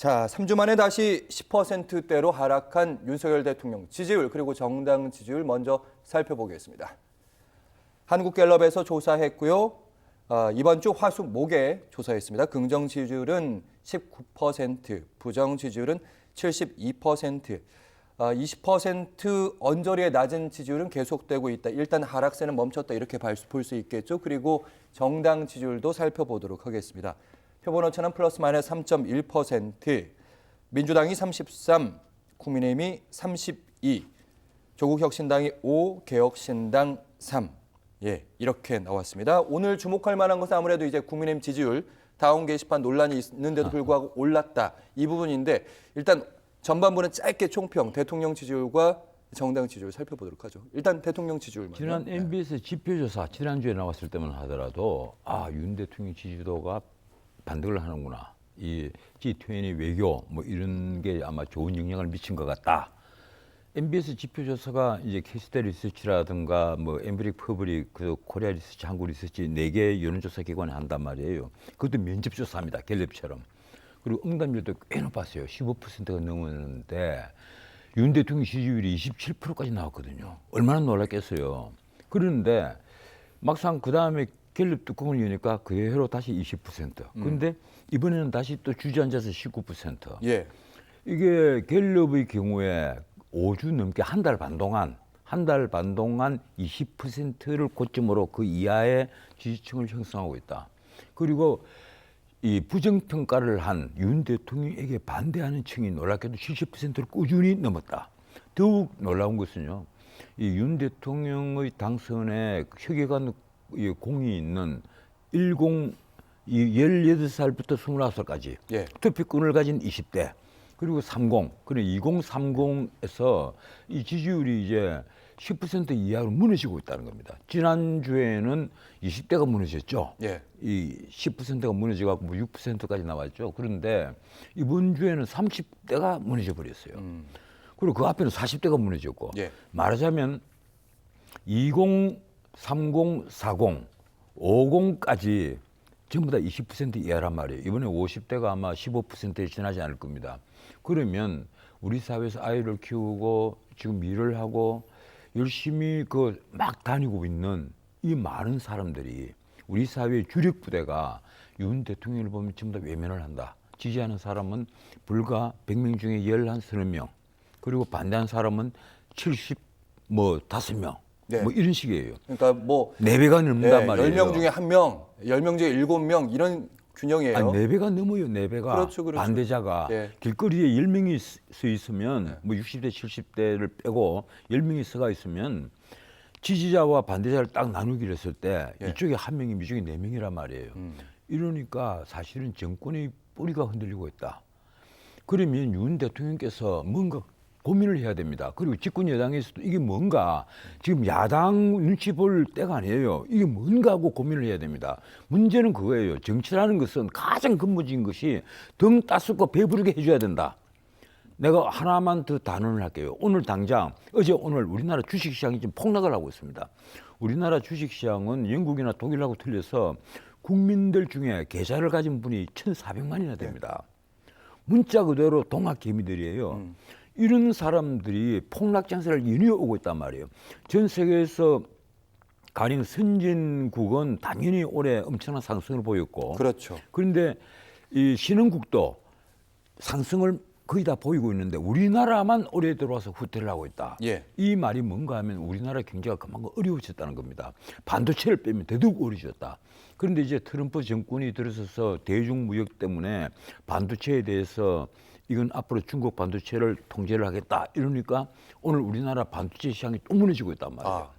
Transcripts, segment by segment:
자, 3주 만에 다시 10%대로 하락한 윤석열 대통령 지지율 그리고 정당 지지율 먼저 살펴보겠습니다. 한국갤럽에서 조사했고요. 이번 주 화수 목에 조사했습니다. 긍정 지지율은 19%, 부정 지지율은 72%, 20% 언저리의 낮은 지지율은 계속되고 있다. 일단 하락세는 멈췄다 이렇게 볼 수 있겠죠. 그리고 정당 지지율도 살펴보도록 하겠습니다. 표본오차는 플러스 마이너스 3.1%, 민주당이 33, 국민의힘이 32, 조국혁신당이 5, 개혁신당 3. 예, 이렇게 나왔습니다. 오늘 주목할 만한 것은 아무래도 이제 국민의힘 지지율, 다운 게시판 논란이 있는데도 불구하고 올랐다. 이 부분인데 일단 전반부는 짧게 총평, 대통령 지지율과 정당 지지율 살펴보도록 하죠. 일단 대통령 지지율만. 지난 MBS 지표조사 지난주에 나왔을 때만 하더라도 윤 대통령 지지도가 반등을 하는구나. 이 G20 외교 뭐 이런 게 아마 좋은 영향을 미친 것 같다. MBS 지표조사가 이제 캐스터 리서치라든가 뭐 엠브릭 퍼블릭 그 코리아 리서치 한국 리서치 4개 여론조사 기관이 한단 말이에요. 그것도 면접조사입니다. 갤럽처럼. 그리고 응답률도 꽤 높았어요. 15%가 넘었는데 윤 대통령 지지율이 27%까지 나왔거든요. 얼마나 놀랐겠어요. 그런데 막상 그 다음에 갤럽 뚜껑을 여니까 그대로 다시 20%. 그런데 이번에는 다시 또 주저앉아서 19%. 예. 이게 갤럽의 경우에 5주 넘게 한 달 반 동안 20%를 고점으로 그 이하의 지지층을 형성하고 있다. 그리고 이 부정평가를 한 윤 대통령에게 반대하는 층이 놀랍게도 70%를 꾸준히 넘었다. 더욱 놀라운 것은요, 이 윤 대통령의 당선에 혁혁한 공이 있는 18살부터 29살까지 예. 투표권을 가진 20대 그리고 30, 그리고 2030에서 이 지지율이 이제 10% 이하로 무너지고 있다는 겁니다. 지난주에는 20대가 무너졌죠. 예. 이 10%가 무너지고 뭐 6%까지 나왔죠. 그런데 이번 주에는 30대가 무너져 버렸어요. 그리고 그 앞에는 40대가 무너졌고. 예. 말하자면 20, 30, 40, 50까지 전부 다 20% 이하란 말이에요. 이번에 50대가 아마 15%에 지나지 않을 겁니다. 그러면 우리 사회에서 아이를 키우고 지금 일을 하고 열심히 막 다니고 있는 이 많은 사람들이 우리 사회의 주력 부대가 윤 대통령을 보면 전부 다 외면을 한다. 지지하는 사람은 불과 100명 중에 11, 30명. 그리고 반대하는 사람은 5명. 네. 뭐 이런 식이에요. 그러니까 뭐 4배가 넘는단 예, 말이에요. 10명 중에 1명, 10명 중에 7명 이런 균형이에요. 아니, 4배가 넘어요. 4배가. 그렇죠, 그렇죠. 반대자가 예. 길거리에 10명이 서 있으면 뭐 60대, 70대를 빼고 10명이 서가 있으면 지지자와 반대자를 딱 나누기로 했을 때 예. 이쪽에 1명이 이쪽에 4명이란 말이에요. 이러니까 사실은 정권의 뿌리가 흔들리고 있다. 그러면 윤 대통령께서 뭔가 고민을 해야 됩니다. 그리고 집권 여당에서도 이게 뭔가 지금 야당 눈치 볼 때가 아니에요. 이게 뭔가 하고 고민을 해야 됩니다. 문제는 그거예요. 정치라는 것은 가장 근본적인 것이 등 따숩고 배부르게 해줘야 된다. 내가 하나만 더 단언을 할게요. 오늘 당장 오늘 우리나라 주식시장이 지금 폭락을 하고 있습니다. 우리나라 주식시장은 영국이나 독일하고 틀려서 국민들 중에 계좌를 가진 분이 1,400만이나 됩니다. 문자 그대로 동학개미들이에요. 이런 사람들이 폭락 장세를 이어오고 있단 말이에요. 전 세계에서 가령 선진국은 당연히 올해 엄청난 상승을 보였고, 그렇죠. 그런데 이 신흥국도 상승을 거의 다 보이고 있는데 우리나라만 올해 들어와서 후퇴를 하고 있다. 예. 이 말이 뭔가 하면 우리나라 경제가 그만큼 어려워졌다는 겁니다. 반도체를 빼면 더더욱 어려워졌다. 그런데 이제 트럼프 정권이 들어서서 대중무역 때문에 반도체에 대해서 이건 앞으로 중국 반도체를 통제를 하겠다 이러니까 오늘 우리나라 반도체 시장이 또 무너지고 있단 말이에요.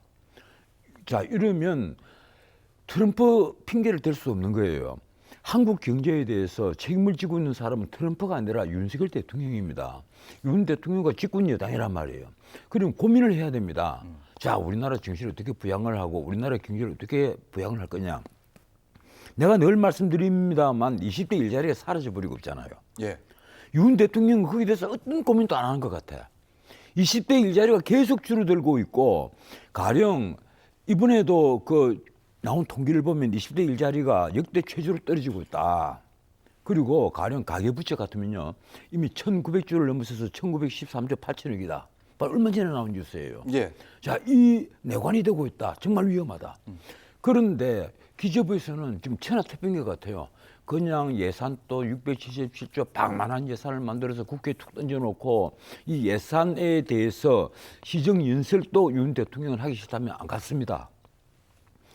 자, 이러면 트럼프 핑계를 댈 수 없는 거예요. 한국 경제에 대해서 책임을 지고 있는 사람은 트럼프가 아니라 윤석열 대통령입니다. 윤 대통령과 집권 여당이란 말이에요. 그럼 고민을 해야 됩니다. 자, 우리나라 정신을 어떻게 부양을 하고 우리나라 경제를 어떻게 부양을 할 거냐. 내가 늘 말씀드립니다만 20대 일자리가 사라져버리고 없잖아요. 예. 윤 대통령은 거기에 대해서 어떤 고민도 안 하는 것 같아요. 20대 일자리가 계속 줄어들고 있고 가령 이번에도 나온 통계를 보면 20대 일자리가 역대 최저로 떨어지고 있다. 그리고 가령 가계부채 같으면요. 이미 1900조를 넘어서서 1913조 8천억이다. 얼마 전에 나온 뉴스예요. 예. 자, 이 내관이 되고 있다. 정말 위험하다. 그런데 기재부에서는 좀 천하태평계 같아요. 그냥 예산도 677조 방만한 예산을 만들어서 국회에 툭 던져놓고 이 예산에 대해서 시정 연설도 윤 대통령은 하기 싫다면 안 갔습니다.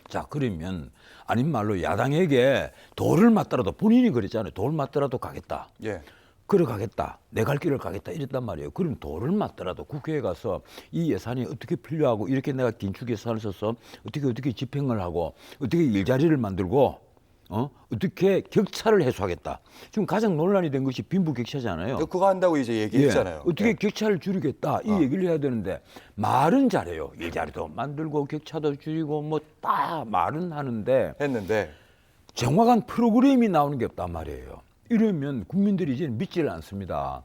자, 그러면 아닌 말로 야당에게 돌을 맞더라도 본인이 그랬잖아요. 돌 맞더라도 가겠다. 예. 걸어가겠다. 내 갈 길을 가겠다. 이랬단 말이에요. 그럼 돌을 맞더라도 국회에 가서 이 예산이 어떻게 필요하고 이렇게 내가 긴축 예산을 써서 어떻게 집행을 하고 어떻게 일자리를 만들고 어떻게 격차를 해소하겠다. 지금 가장 논란이 된 것이 빈부격차잖아요. 그거 한다고 이제 얘기했잖아요. 예, 어떻게 예. 격차를 줄이겠다 이 얘기를 해야 되는데 말은 잘해요. 일자리도 만들고 격차도 줄이고 뭐 다 말은 하는데 했는데 정확한 프로그램이 나오는 게 없단 말이에요. 이러면 국민들이 이제 믿지를 않습니다.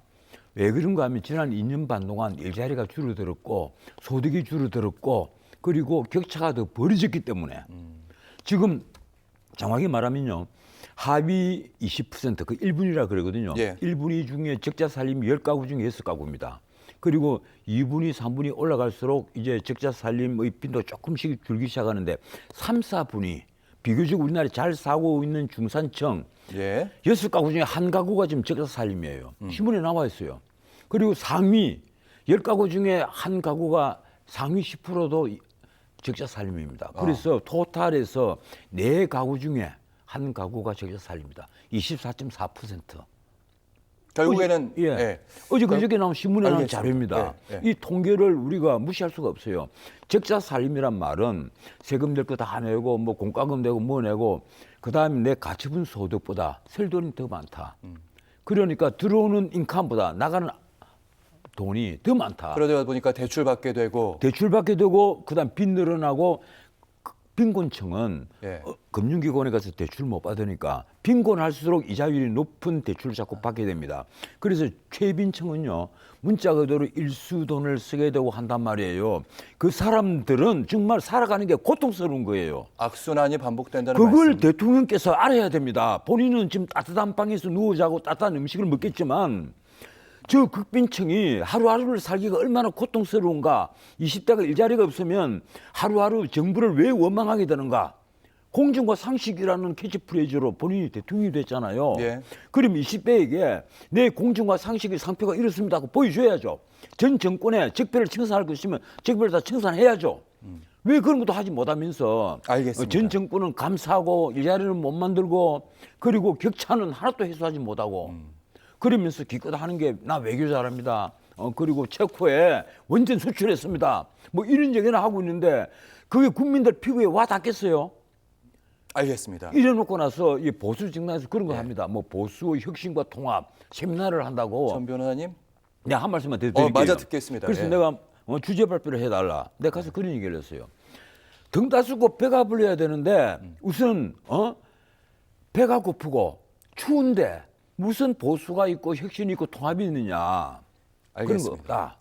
왜 그런가 하면 지난 2년 반 동안 일자리가 줄어들었고 소득이 줄어들었고 그리고 격차가 더 벌어졌기 때문에 지금 정확히 말하면요. 하위 20% 그 1분이라 그러거든요. 예. 1분위 중에 적자 살림 10가구 중에 6가구입니다. 그리고 2분위, 3분위 올라갈수록 이제 적자 살림의 빈도 조금씩 줄기 시작하는데 3, 4분위 비교적 우리나라에 잘 사고 있는 중산층 예. 6가구 중에 한 가구가 지금 적자 살림이에요. 신문에 나와 있어요. 그리고 상위 10가구 중에 한 가구가 상위 10%도 적자 살림입니다. 그래서 토탈에서 4가구 중에 한 가구가 적자 살림입니다. 24.4%. 결국에는 예. 예. 어제 그저께 나온 신문에 나온 알겠습니다. 자료입니다. 예, 예. 이 통계를 우리가 무시할 수가 없어요. 적자 살림이란 말은 세금 낼 거 다 내고 뭐 공과금 내고 뭐 내고 그다음에 내 가처분 소득보다 쓸 돈이 더 많다. 그러니까 들어오는 인컴보다 나가는 돈이 더 많다. 그러다 보니까 대출 받게 되고 대출 받게 되고 그다음 빚 늘어나고 빈곤층은 예. 금융기관에 가서 대출 못 받으니까 빈곤할수록 이자율이 높은 대출을 자꾸 받게 됩니다. 그래서 최빈층은요 문자 그대로 일수돈을 쓰게 되고 한단 말이에요. 그 사람들은 정말 살아가는 게 고통스러운 거예요. 악순환이 반복된다는 그걸 말씀. 대통령께서 알아야 됩니다. 본인은 지금 따뜻한 방에서 누워 자고 따뜻한 음식을 먹겠지만 저 극빈층이 하루하루를 살기가 얼마나 고통스러운가. 20대가 일자리가 없으면 하루하루 정부를 왜 원망하게 되는가. 공정과 상식이라는 캐치프레이즈로 본인이 대통령이 됐잖아요. 예. 그럼 20대에게 내 공정과 상식의 상표가 이렇습니다 하고 보여줘야죠. 전 정권에 적폐를 청산할 것이면 적폐를 다 청산해야죠. 왜 그런 것도 하지 못하면서 알겠습니다. 전 정권은 감사하고 일자리를 못 만들고 그리고 격차는 하나도 해소하지 못하고 그러면서 기껏 하는 게 나 외교 잘합니다. 그리고 체코에 원전 수출했습니다. 뭐 이런 얘기나 하고 있는데 그게 국민들 피부에 와 닿겠어요? 알겠습니다. 이래놓고 나서 이 보수 정당에서 그런 거 네. 합니다. 뭐 보수 혁신과 통합 세미나를 한다고. 전 변호사님. 내가 한 말씀만 더 드릴게요. 맞아 듣겠습니다. 그래서 예. 내가 주제 발표를 해달라. 내가 가서 그런 얘기를 했어요. 등 따수고 배가 불려야 되는데 우선 배가 고프고 추운데 무슨 보수가 있고 혁신이 있고 통합이 있느냐. 그런 거 알겠습니다. 없다.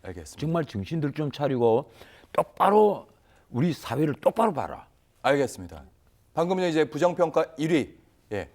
알겠습니다. 정말 정신들 좀 차리고 똑바로 우리 사회를 똑바로 봐라. 알겠습니다. 방금 전에 이제 부정평가 1위. 예.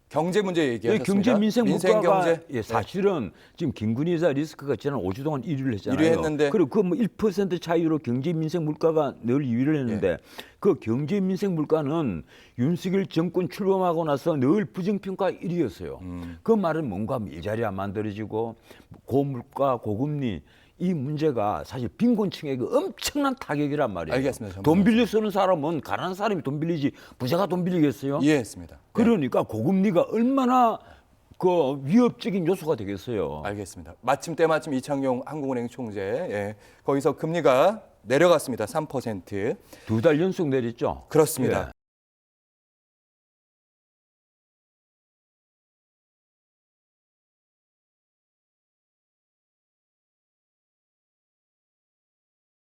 경제 문제 얘기하셨습니다. 경제 민생 물가가 경제. 예, 사실은 지금 김건희 여사 리스크가 지난 5주 동안 1위를 했잖아요. 1위 했는데. 그리고 그 뭐 1% 차이로 경제 민생 물가가 늘 2위를 했는데 예. 그 경제 민생 물가는 윤석열 정권 출범하고 나서 늘 부정평가 1위였어요. 그 말은 뭔가 하면 일자리 안 만들어지고 고물가, 고금리 이 문제가 사실 빈곤층에게 엄청난 타격이란 말이에요. 알겠습니다. 돈 빌려 쓰는 사람은 가난한 사람이 돈 빌리지 부자가 돈 빌리겠어요? 이해했습니다. 그러니까 고금리가 얼마나 그 위협적인 요소가 되겠어요. 알겠습니다. 마침 때마침 이창용 한국은행 총재. 예. 거기서 금리가 내려갔습니다. 3%. 2달 연속 내렸죠. 그렇습니다.